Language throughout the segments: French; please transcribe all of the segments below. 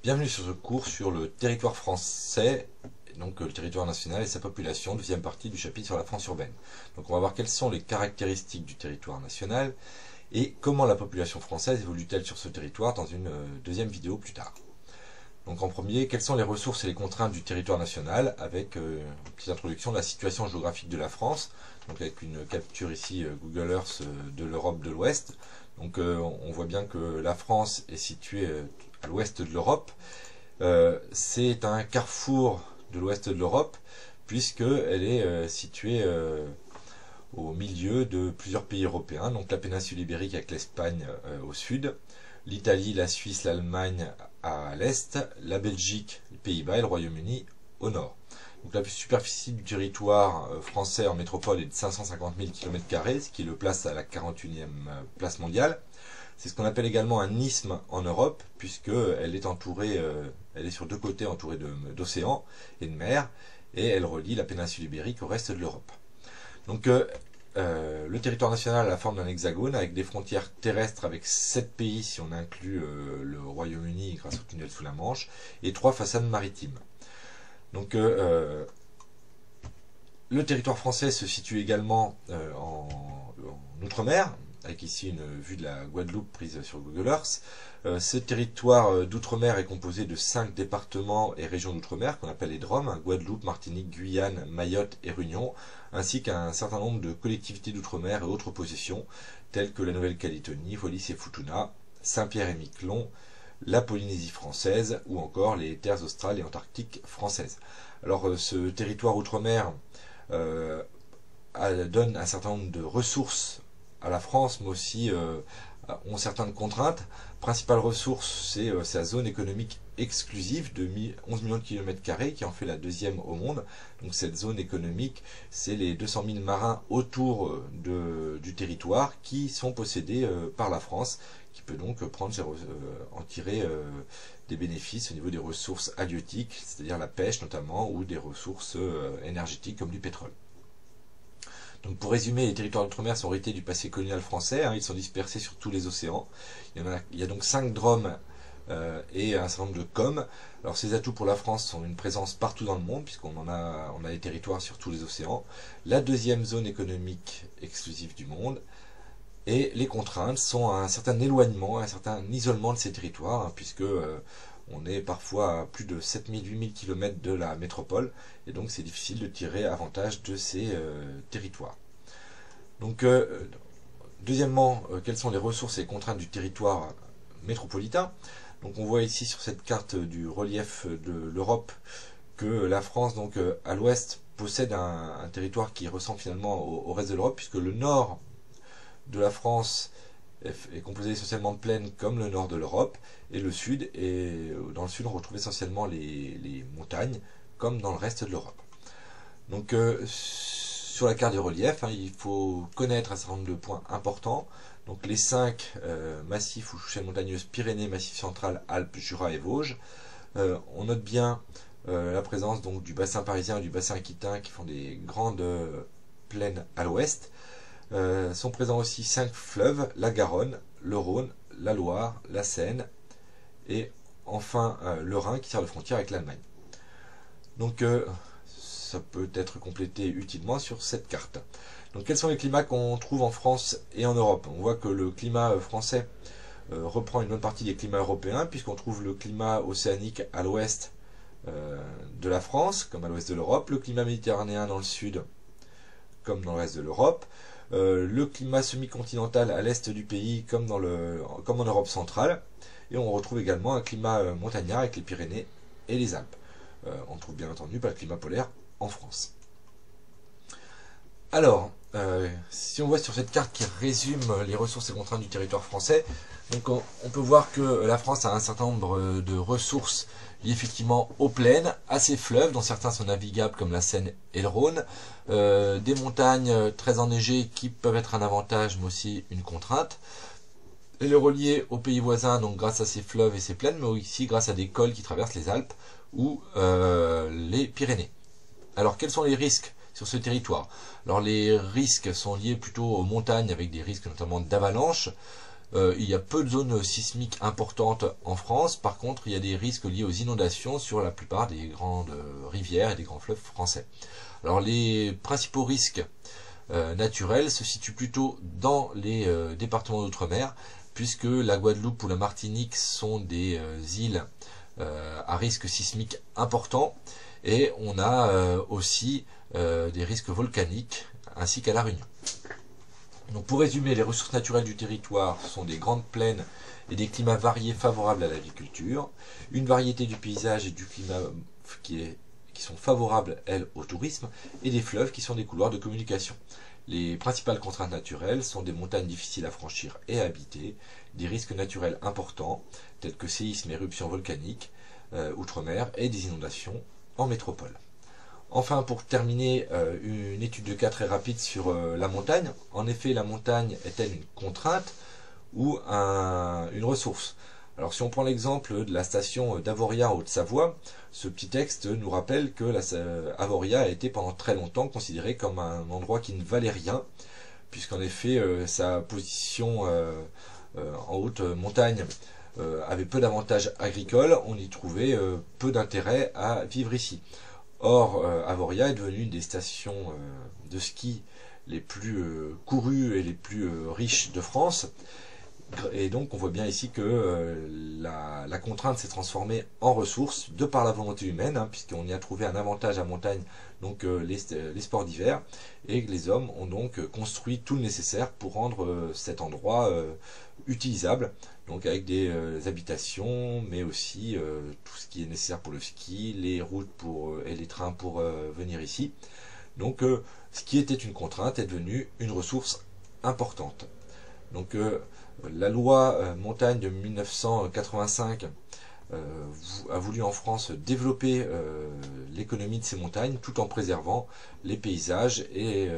Bienvenue sur ce cours sur le territoire français, donc le territoire national et sa population, deuxième partie du chapitre sur la France urbaine. Donc on va voir quelles sont les caractéristiques du territoire national et comment la population française évolue-t-elle sur ce territoire dans une deuxième vidéo plus tard. Donc en premier, quelles sont les ressources et les contraintes du territoire national, avec une petite introduction de la situation géographique de la France, donc avec une capture ici Google Earth de l'Europe de l'Ouest. Donc on voit bien que la France est située à l'ouest de l'Europe. C'est un carrefour de l'ouest de l'Europe, puisqu'elle est située au milieu de plusieurs pays européens, donc la péninsule ibérique avec l'Espagne au sud, l'Italie, la Suisse, l'Allemagne à l'est, la Belgique, les Pays-Bas et le Royaume-Uni au nord. Donc la superficie du territoire français en métropole est de 550 000 km², ce qui le place à la 41e place mondiale. C'est ce qu'on appelle également un isthme en Europe, puisqu'elle est entourée, elle est sur deux côtés entourée d'océans et de mers, et elle relie la péninsule ibérique au reste de l'Europe. Donc le territoire national a la forme d'un hexagone avec des frontières terrestres avec 7 pays si on inclut le Royaume-Uni grâce au tunnel sous la Manche, et 3 façades maritimes. Donc le territoire français se situe également en Outre-mer, avec ici une vue de la Guadeloupe prise sur Google Earth. Ce territoire d'outre-mer est composé de 5 départements et régions d'outre-mer qu'on appelle les DROM, Guadeloupe, Martinique, Guyane, Mayotte et Réunion, ainsi qu'un certain nombre de collectivités d'outre-mer et autres possessions, telles que la Nouvelle-Calédonie, Wallis et Futuna, Saint-Pierre-et-Miquelon, la Polynésie française ou encore les terres australes et antarctiques françaises. Alors ce territoire outre-mer donne un certain nombre de ressources à la France, mais aussi ont certaines contraintes. Principale ressource, c'est sa zone économique exclusive de 11 millions de km², qui en fait la deuxième au monde. Donc cette zone économique, c'est les 200 000 marins autour du territoire qui sont possédés par la France, qui peut donc en tirer des bénéfices au niveau des ressources halieutiques, c'est-à-dire la pêche notamment, ou des ressources énergétiques comme du pétrole. Donc pour résumer, les territoires d'outre-mer sont hérités du passé colonial français, ils sont dispersés sur tous les océans. Il y a donc 5 DROM et un certain nombre de COM. Alors ces atouts pour la France sont une présence partout dans le monde, puisqu'on a des territoires sur tous les océans. La deuxième zone économique exclusive du monde. Et les contraintes sont un certain éloignement, un certain isolement de ces territoires, puisque on est parfois à plus de 7 000, 8 000 km de la métropole, et donc c'est difficile de tirer avantage de ces territoires. Donc, deuxièmement, quelles sont les ressources et les contraintes du territoire métropolitain? Donc on voit ici sur cette carte du relief de l'Europe que la France, donc à l'ouest, possède un territoire qui ressemble finalement au reste de l'Europe, puisque le nord de la France est composé essentiellement de plaines comme le nord de l'Europe, et le sud, et dans le sud on retrouve essentiellement les montagnes comme dans le reste de l'Europe. Donc sur la carte du relief, il faut connaître un certain nombre de points importants. Donc les 5 massifs ou chaînes montagneuses: Pyrénées, Massif central, Alpes, Jura et Vosges. On note bien la présence donc du bassin parisien et du bassin aquitain qui font des grandes plaines à l'ouest. Sont présents aussi 5 fleuves: la Garonne, le Rhône, la Loire, la Seine et enfin le Rhin qui sert de frontière avec l'Allemagne. Donc ça peut être complété utilement sur cette carte. Donc quels sont les climats qu'on trouve en France et en Europe? On voit que le climat français reprend une bonne partie des climats européens, puisqu'on trouve le climat océanique à l'ouest de la France comme à l'ouest de l'Europe, le climat méditerranéen dans le sud comme dans le reste de l'Europe, le climat semi-continental à l'est du pays comme en Europe centrale, et on retrouve également un climat montagnard avec les Pyrénées et les Alpes. On trouve bien entendu pas le climat polaire en France. Alors, si on voit sur cette carte qui résume les ressources et contraintes du territoire français, donc on peut voir que la France a un certain nombre de ressources liées effectivement aux plaines, à ses fleuves, dont certains sont navigables comme la Seine et le Rhône, des montagnes très enneigées qui peuvent être un avantage mais aussi une contrainte, et le relier aux pays voisins donc grâce à ses fleuves et ses plaines, mais aussi grâce à des cols qui traversent les Alpes ou les Pyrénées. Alors quels sont les risques sur ce territoire? Alors les risques sont liés plutôt aux montagnes, avec des risques notamment d'avalanche, Il y a peu de zones sismiques importantes en France. Par contre, il y a des risques liés aux inondations sur la plupart des grandes rivières et des grands fleuves français. Alors les principaux risques naturels se situent plutôt dans les départements d'outre-mer, puisque la Guadeloupe ou la Martinique sont des îles à risque sismique important, et on a aussi des risques volcaniques, ainsi qu'à La Réunion. Donc pour résumer, les ressources naturelles du territoire sont des grandes plaines et des climats variés favorables à l'agriculture, une variété du paysage et du climat qui sont favorables, elles, au tourisme, et des fleuves qui sont des couloirs de communication. Les principales contraintes naturelles sont des montagnes difficiles à franchir et à habiter, des risques naturels importants, tels que séismes et éruptions volcaniques, outre-mer, et des inondations en métropole. Enfin, pour terminer, une étude de cas très rapide sur la montagne. En effet, la montagne est-elle une contrainte ou une ressource? Alors si on prend l'exemple de la station d'Avoria en Haute-Savoie, ce petit texte nous rappelle que Avoria a été pendant très longtemps considéré comme un endroit qui ne valait rien, puisqu'en effet sa position en haute montagne avait peu d'avantages agricoles, on y trouvait peu d'intérêt à vivre ici. Or, Avoria est devenue une des stations de ski les plus courues et les plus riches de France. Et donc on voit bien ici que la contrainte s'est transformée en ressource de par la volonté humaine, puisqu'on y a trouvé un avantage à montagne, donc les sports d'hiver, et que les hommes ont donc construit tout le nécessaire pour rendre cet endroit utilisable, donc avec des habitations, mais aussi tout ce qui est nécessaire pour le ski, les routes et les trains pour venir ici. Donc ce qui était une contrainte est devenu une ressource importante. Donc la loi montagne de 1985 a voulu en France développer l'économie de ces montagnes tout en préservant les paysages et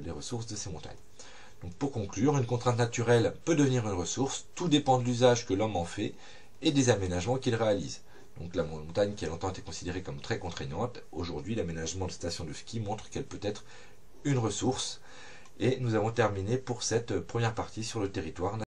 les ressources de ces montagnes. Donc pour conclure, une contrainte naturelle peut devenir une ressource, tout dépend de l'usage que l'homme en fait et des aménagements qu'il réalise. Donc la montagne qui a longtemps été considérée comme très contraignante, aujourd'hui l'aménagement de stations de ski montre qu'elle peut être une ressource. Et nous avons terminé pour cette première partie sur le territoire national.